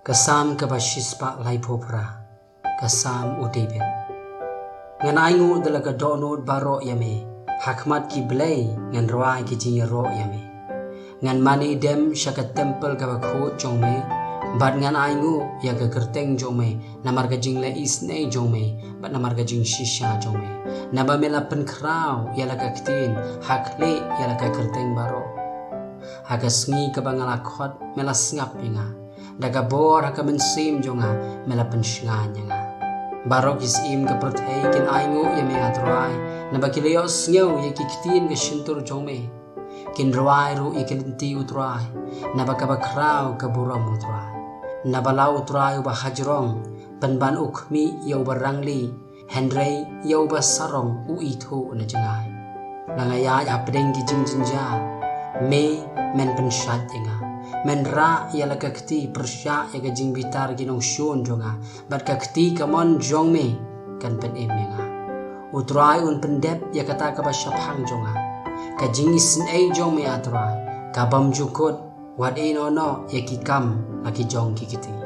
Kasam kabashispa laipopra, kasam udebet. Ngan aingu dalaga donut baro yame, hakmat ki blay ngan roai ki jinya ro yame. Ngan mani dem syakat tempel kabakho jongme, bat ngan aingu ya ka kerteng jongme, namar ka jing le isne jongme, bat namar ka jing shisha jongme. Naba mela penkrau ya la ka ktin, hakle ya la ka kerteng baro. Hagasngi kabangalakot mela ngap nga. Daga bor haka mensim jonga mela penshnganya nga. Barok is im ka prothei kin aingu ya me atrai na bakileo sngew ya kiktin ka shintur jongme. Kin roai ru ikinti utrai na bakabakrau ka buram utrai. Na balau utrai ba hajrong penban ukmi ya barangli Henry ya ba sarong u itu na jangai. Nangaya apdeng ki jinjinja me men penshat nga. Men ra ya la kakti persya ya ka jing bitar ginong shun jonga bat kakti kamon jong me kan pen em nga utrai un pendep ya kata ka basyapang jonga ka jing isin ei jong me atrai ka bam jukut wat no ya ki kam aki jong ki kiti.